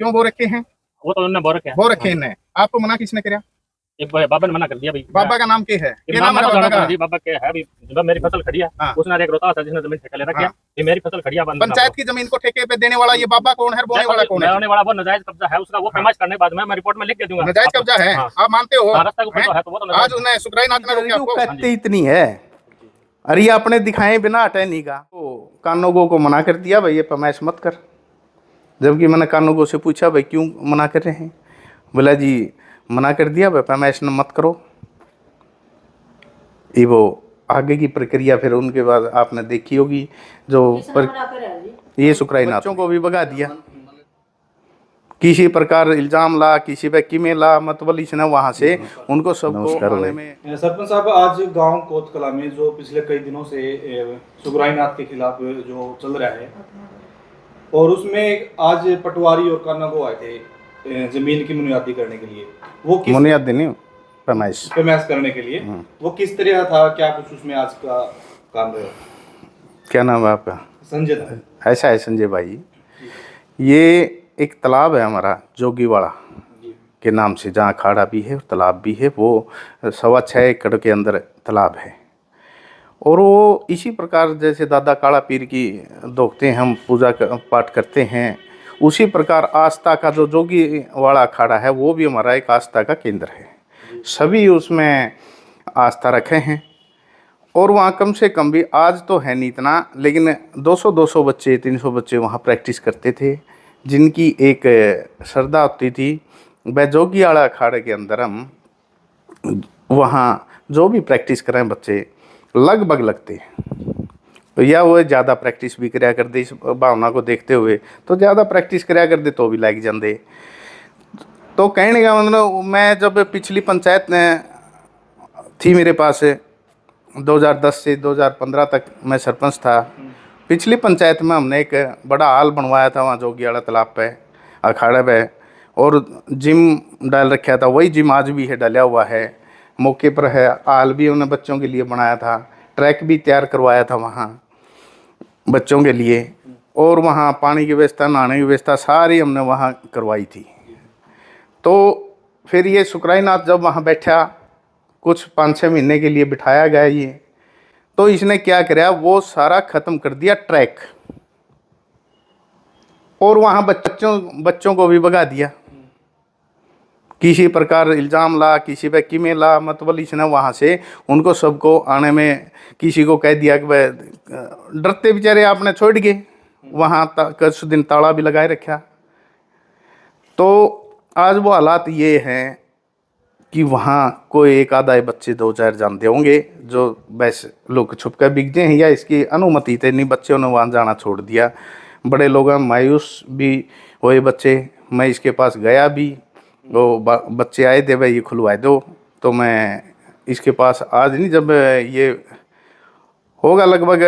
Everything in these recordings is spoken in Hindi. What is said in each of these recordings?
क्यों बो रखे हैं? वो तो उन्होंने बोर किया। बो रखे हैं। आपको मना किसने किया? एक बाबा ने मना कर दिया भाई। बाबा का नाम क्या है? क्या नाम मैं है तो बाबा जाना का? जी, बाबा के है भी। जब मेरी फसल खड़ी है, हाँ। उसने एक रोहतास है जिसने जमीन ठेका ले रखी है। हाँ। ये मेरी फसल खड़ी है, बंद पंचायत की जमीन को ठेके पे देने वाला ये बाबा कौन है? बोने वाला कौन है? होने वाला वो नाजायज कब्जा है उसका। वो पैमाइश करने के बाद मैं रिपोर्ट में लिख के दूंगा। नाजायज कब्जा है? हाँ। आप मानते हो? रास्ता के ऊपर तो है, तो वो तो आज उन्हें सुखराई नाथ ने रोका आपको? कहते इतनी है, अरे ये अपने दिखाए बिना हटे नहीं का। तो कानूगो को मना कर दिया भाई ये पैमाइश मत कर। जबकि मैंने कानूगो से पूछा भाई क्यों मना कर रहे हैं? बोला जी मना कर दिया भाई पैमाइश न मत करो। ये वो आगे की प्रक्रिया फिर उनके बाद आपने देखी होगी जो ये सुखराई नाथों को भी भगा दिया। किसी प्रकार इल्जाम ला, किसी पे किमें ला, मतलब इसने वहां से उनको सबको आने में। सरपंच साहब, आज गांव कोतकला में जो पिछले कई दिनों से सुखराई नाथ के खिलाफ जो चल रहा है, और उसमें आज पटवारी और कानूगो आए थे जमीन की बुनियादी करने के लिए। वो किस बुनियादी नहीं, पैमाइश करने के लिए वो किस तरह था? क्या कुछ उसमें आज का काम रहा? क्या नाम है आपका? संजय। ऐसा है संजय भाई, ये एक तालाब है हमारा जोगीवाड़ा के नाम से, जहाँ अखाड़ा भी है और तालाब भी है। वो 6.25 एकड़ के अंदर तालाब है। और वो इसी प्रकार जैसे दादा काला पीर की दोखते हम पूजा पाठ करते हैं, उसी प्रकार आस्था का जो जोगीवाड़ा अखाड़ा है वो भी हमारा एक आस्था का केंद्र है। सभी उसमें आस्था रखे हैं। और वहाँ कम से कम भी, आज तो है नहीं इतना, लेकिन 200 बच्चे 300 बच्चे वहाँ प्रैक्टिस करते थे, जिनकी एक श्रद्धा होती थी। वह जोगीवाड़ा अखाड़े के अंदर हम वहाँ जो भी प्रैक्टिस करें बच्चे लगभग लगते हैं। तो या वो ज़्यादा प्रैक्टिस भी कराया करते, इस भावना को देखते हुए तो ज़्यादा प्रैक्टिस कराया करते तो भी लग जाते। तो कहने का मतलब, मैं जब पिछली पंचायत ने थी मेरे पास 2010 से 2015 तक मैं सरपंच था। पिछली पंचायत में हमने एक बड़ा हॉल बनवाया था वहाँ जोगीवाड़ा तालाब पे, अखाड़े पे, और जिम डाल रखा था। वही जिम आज भी है, डाला हुआ है, मौके पर है। हॉल भी उन्होंने बच्चों के लिए बनाया था, ट्रैक भी तैयार करवाया था वहाँ बच्चों के लिए, और वहाँ पानी की व्यवस्था, नहाने की व्यवस्था सारी हमने वहाँ करवाई थी। तो फिर ये सुखराई नाथ जब वहाँ बैठा, कुछ 5-6 महीने के लिए बिठाया गया ये, तो इसने क्या किया, वो सारा ख़त्म कर दिया ट्रैक, और वहाँ बच्चों को भी भगा दिया। किसी प्रकार इल्ज़ाम ला, किसी पे किमें ला, मतलब इसने वहाँ से उनको सबको आने में, किसी को कह दिया कि वह डरते बेचारे आपने छोड़ गए वहाँ कुछ दिन ताला भी लगाए रखा। तो आज वो हालात ये हैं कि वहाँ कोई एक आधा बच्चे 2-4 जानते होंगे जो बस लोग छुप कर बिक हैं, या इसकी अनुमति थे नहीं, बच्चों ने वहाँ जाना छोड़ दिया। बड़े लोग मायूस भी हुए बच्चे। मैं इसके पास गया भी, वो बच्चे आए थे भाई ये खुलवा दो, तो मैं इसके पास आज नहीं, जब ये होगा लगभग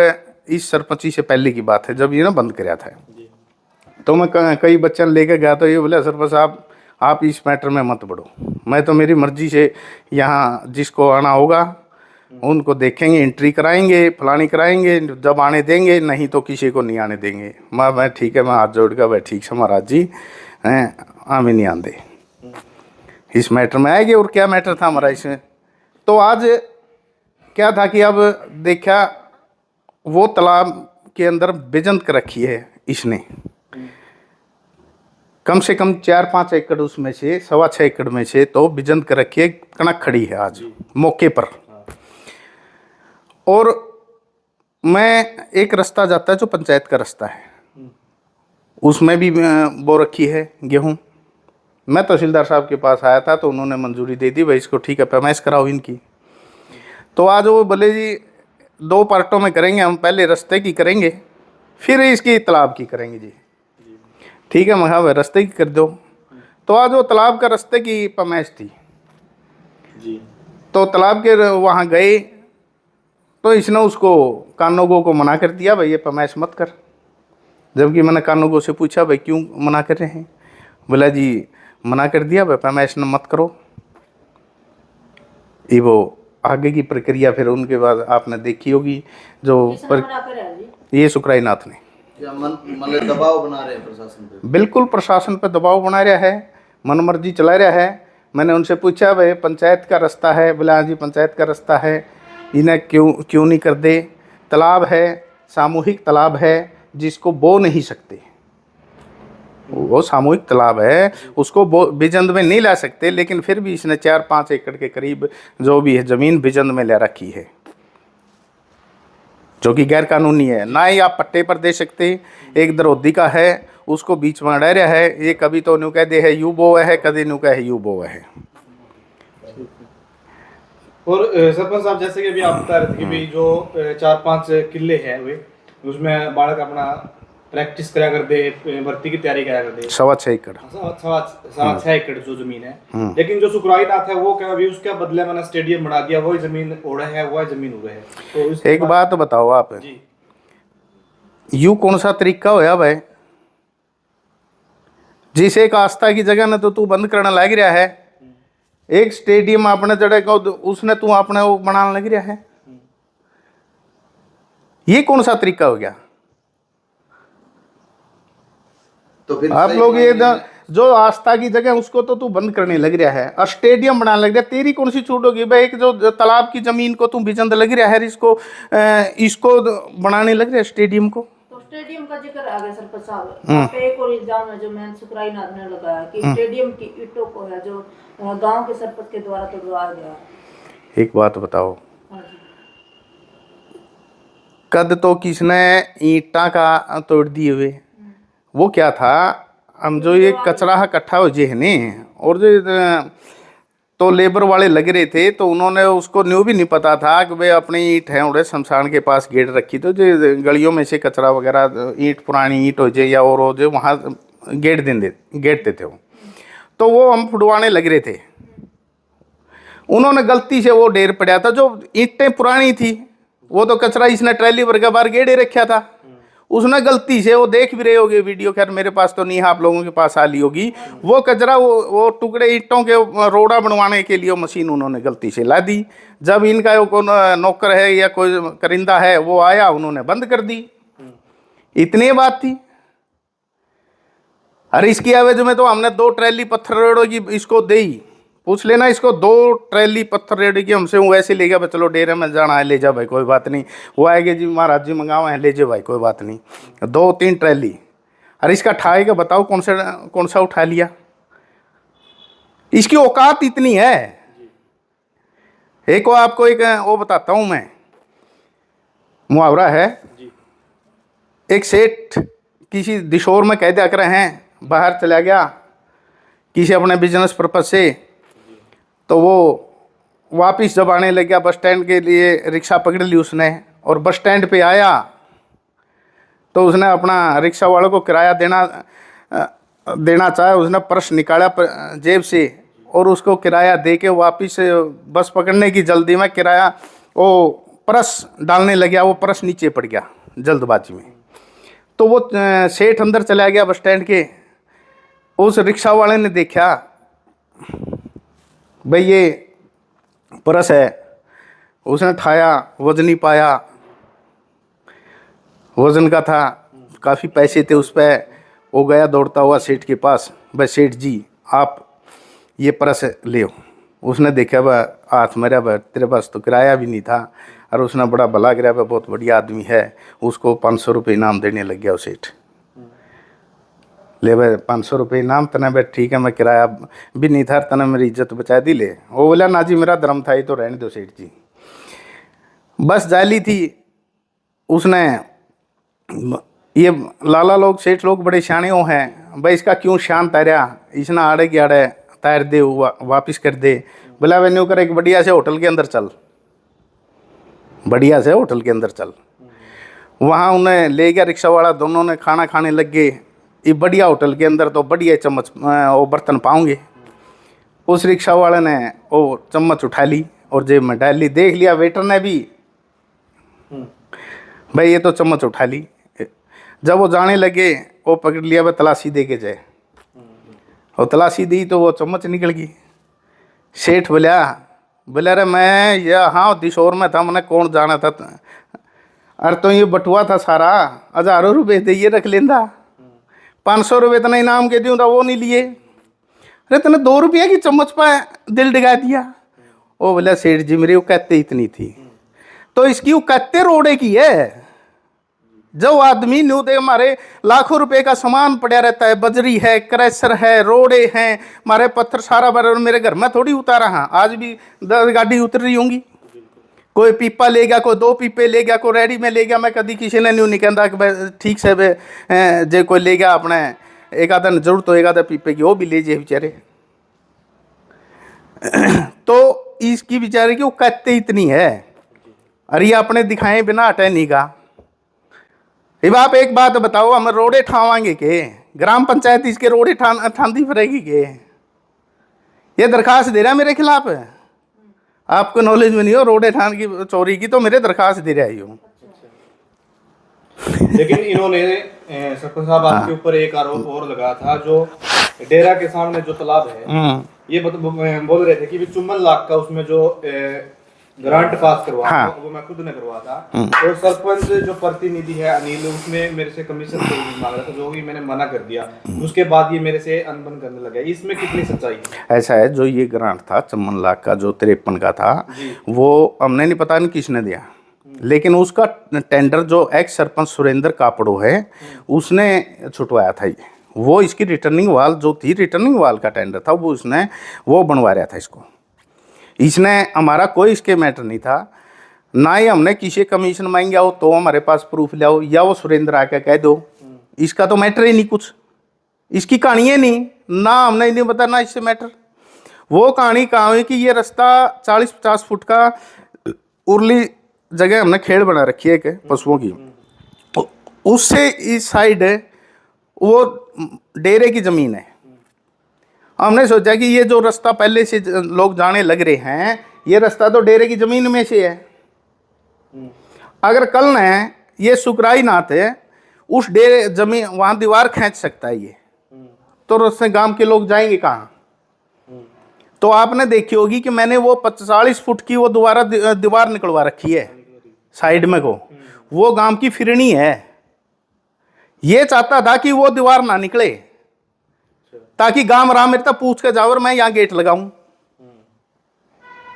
इस सरपंची से पहले की बात है, जब ये ना बंद कराया था, तो मैं कई बच्चों लेके गया। तो ये बोले सरपंच साहब आप इस मैटर में मत बढ़ो, मैं तो मेरी मर्जी से यहाँ जिसको आना होगा उनको देखेंगे, एंट्री कराएंगे, फलानी कराएंगे, जब आने देंगे, नहीं तो किसी को नहीं आने देंगे। मैं ठीक है, मैं हाथ जोड़ कर भाई ठीक है महाराज जी हैं, हमें नहीं आते इस मैटर में आएंगे। और क्या मैटर था हमारा इसमें? तो आज क्या था कि अब देखा वो तालाब के अंदर बेजंत कर रखी है इसने, कम से कम 4-5 एकड़ उसमें से 6.25 एकड़ में से तो बिजंत कर रखी है, कनक खड़ी है आज मौके पर। और मैं एक रास्ता जाता है जो पंचायत का रास्ता है, उसमें भी बो रखी है गेहूं। मैं तहसीलदार साहब के पास आया था तो उन्होंने मंजूरी दे दी, भाई इसको ठीक है पैमाइश कराओ इनकी। तो आज वो बोले जी 2 पार्टों में करेंगे हम, पहले रास्ते की करेंगे फिर इसकी तालाब की करेंगे जी। ठीक है, मैं हाँ भाई रास्ते की कर दो। तो आज वो तालाब का रास्ते की पैमाइश थी जी। तो तालाब के वहाँ गए तो इसने उसको कानूगो को मना कर दिया, भाई ये पैमाइश मत कर। जबकि मैंने कानूगो से पूछा भाई क्यों मना कर रहे हैं? बोला जी मना कर दिया भाई पैमाइश न मत करो। ये वो आगे की प्रक्रिया फिर उनके बाद आपने देखी होगी जो ये सुखराई नाथ ने क्या मतलब दबाव बना रहे हैं प्रशासन पे? बिल्कुल प्रशासन पे दबाव बना रहा है, मनमर्जी चला रहा है। मैंने उनसे पूछा भाई पंचायत का रास्ता है, बोला हाँ जी पंचायत का रास्ता है, इन्हें क्यों नहीं कर दे। तालाब है, सामूहिक तालाब है, जिसको बो नहीं सकते, वो सामूहिक तालाब है, उसको बिजंद में नहीं ला सकते, लेकिन फिर भी इसने 4-5 एकड़ के करीब जो भी है ज़मीन बिजंद में ले रखी है, जो कि गैर कानूनी है। ना ही आप पट्टे पर दे सकते। एक दरोदी का है, उसको बीच में अड़ा रहा है, ये कभी तो न्यू कह दे है यू बो है, कभी न्यू कह यू बो है। और सरपंच साहब, जैसे कि अभी आप बता रहे थे कि भाई जो 4-5 किले हैं वे, उसमें बालक अपना प्रैक्टिस करा कर दे, भर्ती की तैयारी करा कर दे। 6.25 एकड़ 6.5 एकड़ जो जमीन है, लेकिन जो सुखराई नाथ है वो क्या अभी उसके बदले मैंने स्टेडियम बना दिया, वही जमीन ओढ़े है, वही जमीन उड़े है। तो एक बात बताओ आप जी, यू कौन सा तरीका होया भाई, जिस एक आस्था की जगह ने तो तू बंद करने लग रहा है, एक स्टेडियम अपने जड़े को उसने तू अपने वो बनाने लग रहा है, ये कौन सा तरीका हो गया? तो फिर आप लोग ये जो आस्था की जगह उसको तो तू बंद करने लग रहा है और स्टेडियम बनाने लग रहा है, तेरी कौन सी छूट होगी भाई? एक जो तालाब की जमीन को तू बिजंद लग रहा है, इसको बनाने लग रहा है स्टेडियम को। तो स्टेडियम का जिक्र आ गया सरपंच साहब, पे एक और इल्जाम है जो मैंने सुखराई नाथ ने लगाया कि स्टेडियम की ईंटों को है जो गांव के सरपंच के द्वारा तोड़वाया गया। एक बात बताओ, हाँ जी। कद तो किसने ईंटा का तोड़ दिए हुए, वो क्या था, हम जो ये कचरा इकट्ठा हो जे ने, और जो तो लेबर वाले लग रहे थे, तो उन्होंने उसको न्यू भी नहीं पता था कि भाई अपनी ईंट है उन्हें शमशान के पास गेट रखी, तो जो गलियों में से कचरा वगैरह ईंट पुरानी ईंट हो जाए या और हो जाए वहाँ गेट देते हो, तो वो हम फुटवाने लग रहे थे। उन्होंने गलती से वो ढेर पड़ा था, जो ईंटें पुरानी थी वो तो कचरा इसने ट्रैली भर के बाहर गेड़े रखा था, उसने गलती से, वो देख भी रहे होगे वीडियो, खैर मेरे पास तो नहीं है, आप लोगों के पास आ ली होगी, वो कचरा वो टुकड़े ईंटों के रोड़ा बनवाने के लिए मशीन उन्होंने गलती से ला दी। जब इनका कोई नौकर है या कोई करिंदा है वो आया, उन्होंने बंद कर दी, इतनी बात थी। अरे इसकी एवज में तो हमने 2 ट्रैली पत्थर रेड़ो की इसको दी, पूछ लेना इसको, 2 ट्रैली पत्थर रेडी की हमसे, वो ऐसे ले गया, चलो डेरे में जाना है ले जा भाई कोई बात नहीं, वो आएंगे जी महाराज जी मंगावा है ले जा भाई कोई बात नहीं, 2-3 ट्रैली। अरे इसका ठाए का बताओ कौन सा उठा लिया, इसकी औकात इतनी है। एक आपको एक वो बताता हूँ मैं, मुहावरा है, एक सेठ किसी दिशोर में कह दिया कर हैं, बाहर चला गया किसी अपने बिजनेस पर्पज से, तो वो वापस जब आने लग गया बस स्टैंड के लिए रिक्शा पकड़ ली उसने, और बस स्टैंड पे आया तो उसने अपना रिक्शा वालों को किराया देना चाहा, उसने पर्स निकाला जेब से और उसको किराया दे के वापस बस पकड़ने की जल्दी में किराया वो पर्स डालने लग गया, वो पर्स नीचे पड़ गया जल्दबाजी में, तो वो सेठ अंदर चला गया बस स्टैंड के। उस रिक्शा वाले ने देखा भाई ये पर्स है, उसने ठाया, वजन नहीं पाया, वजन का था, काफ़ी पैसे थे उस पर, वो गया दौड़ता हुआ सेठ के पास, भाई सेठ जी आप ये पर्स ले। उसने देखा भाई हाथ मेरा भाई तेरे पास तो किराया भी नहीं था, और उसने बड़ा भला गिरा भाई बहुत बढ़िया आदमी है, उसको 500 रुपये इनाम देने लग गया वो सेठ। ले भाई 500 रुपये इनाम, तने भाई ठीक है मैं किराया भी नहीं था, तने मेरी इज्जत बचा दी ले। वो बोला ना जी मेरा धर्म था, ये तो रहने दो सेठ जी। बस जाली थी, उसने ये लाला लोग सेठ लोग बड़े शाने हो हैं, भाई इसका क्यों शान तैरा, इसने आड़े की आड़े तैर दे वापिस कर दे। बोला भाई न्यू कर एक बढ़िया से होटल के अंदर चल, बढ़िया से होटल के अंदर चल। वहाँ उन्हें ले गया रिक्शा वाला, दोनों ने खाना खाने लग गए। ये बढ़िया होटल के अंदर तो बढ़िया चम्मच वो बर्तन पाओगे। उस रिक्शा वाले ने वो चम्मच उठा ली और जेब में डाल ली, देख लिया वेटर ने भी भाई ये तो चम्मच उठा ली। जब वो जाने लगे वो पकड़ लिया, भाई तलाशी दे के जाए, और तलाशी दी तो वो चम्मच निकल गई। सेठ बोला अरे मैं यहाँ दिशोर में था, मैंने कौन जाना था, अरे तो ये बटुआ था सारा, हजारों रुपए दे ये रख लेंदा, 500 रुपये इतना इनाम के दूँ वो नहीं लिए। अरे तने 2 रुपये की चम्मच पर दिल डिगा दिया। ओ बोला सेठ जी मेरी औकात इतनी थी, तो इसकी औकात रोड़े की है। जो आदमी न्यू दे हमारे लाखों रुपए का सामान पड़ा रहता है, बजरी है, क्रैशर है, रोड़े हैं, हमारे पत्थर सारा भर मेरे घर में थोड़ी उतारा। हाँ आज भी 10 गाड़ी उतर रही होंगी, कोई पीपा ले गया, कोई 2 पीपे ले गया, कोई रेडी में ले गया। मैं कभी किसी ने न्यू नहीं कहता कि भाई ठीक से भाई जे कोई ले गया अपने एक आधा जरूरत तो एक आधा पीपे की वो भी ले जाए बेचारे। तो इसकी बेचारे की औकात इतनी है, अरे ये अपने दिखाए बिना हटे नहीं का। अब आप एक बात बताओ, हम रोडे ठावाएंगे के? ग्राम पंचायत इसके रोडे ठांदी फिरेगी के? ये दरखास्त दे रहा है मेरे खिलाफ, आपको नॉलेज में नहीं हो रोडे ठान की चोरी की, तो मेरे दरखास्त दे रहा है। लेकिन इन्होंने सरपंच साहब आपके ऊपर एक आरोप और लगाया था, जो डेरा के सामने जो तालाब है, ये बोल रहे थे कि 54 लाख का उसमें जो ग्रांट पास करवा वो मैं खुद ने करवा था, और सरपंच जो प्रतिनिधि है अनिल, उसमें मेरे से कमीशन मांग रहा था, जो भी मैंने मना कर दिया। उसके बाद ये मेरे से अनबन करने लगा। इसमें कितनी सच्चाई है? ऐसा है, जो ये ग्रांट था 54 लाख का, जो 53 का था, वो हमने नहीं पता नहीं किसने दिया, लेकिन उसका टेंडर जो एक्स सरपंच सुरेंद्र कापड़ो है उसने छुटवाया था। ये वो इसकी रिटर्निंग वाल जो थी, रिटर्निंग वाल का टेंडर था, वो उसने वो बनवा रहा था इसको। इसने हमारा कोई इसके मैटर नहीं था, ना ही हमने किसी कमीशन मांगे हो तो हमारे पास प्रूफ ले आओ, या वो सुरेंद्र आके कह दो। इसका तो मैटर ही नहीं, कुछ इसकी कहानी है नहीं, ना हमने नहीं बताया ना इससे मैटर। वो कहानी कहाँ हुई कि ये रास्ता 40-50 फुट का उर्ली जगह हमने खेड़ बना रखी है कि पशुओं की, उससे इस साइड वो डेरे की ज़मीन है। हमने सोचा कि ये जो रास्ता पहले से लोग जाने लग रहे हैं, ये रास्ता तो डेरे की ज़मीन में से है। अगर कल न ये सुकराई नाथ है, उस डेरे जमीन वहाँ दीवार खींच सकता है ये, तो उससे गांव के लोग जाएंगे कहाँ? तो आपने देखी होगी कि मैंने वो 40 फुट की वो दोबारा दीवार निकलवा रखी है साइड में को, वो गांव की फिरनी है। ये चाहता था कि वो दीवार ना निकले, ताकि गांव राम मेरे तक पूछ के जाओ और मैं यहाँ गेट लगाऊं।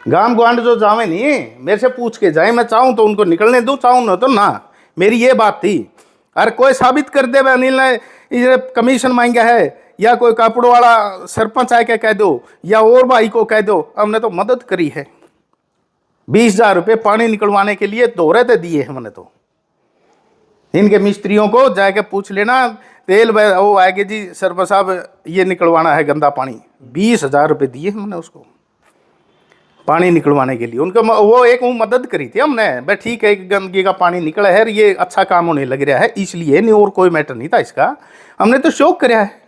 गांव ग्वांड जो जावे नहीं मेरे से पूछ के जाए, मैं चाहूं तो उनको निकलने दूं, चाहूं ना तो ना। मेरी ये बात थी। अरे कोई साबित कर दे अनिल ने कमीशन मांगा है, या कोई कापड़ वाला सरपंच आके कह दो, या और भाई को कह दो, हमने तो मदद करी है। 20,000 रुपये पानी निकलवाने के लिए दोहरे तो दिए हमने। तो इनके मिस्त्रियों को जाके पूछ लेना, तेल वो आएगे जी सरपंच साहब ये निकलवाना है गंदा पानी, 20,000 रुपये दिए हमने उसको पानी निकलवाने के लिए। उनका वो एक वो मदद करी थी हमने, भाई ठीक है गंदगी का पानी निकला है, ये अच्छा काम होने लग रहा है, इसलिए नहीं और कोई मैटर नहीं था इसका, हमने तो शौक कराया है।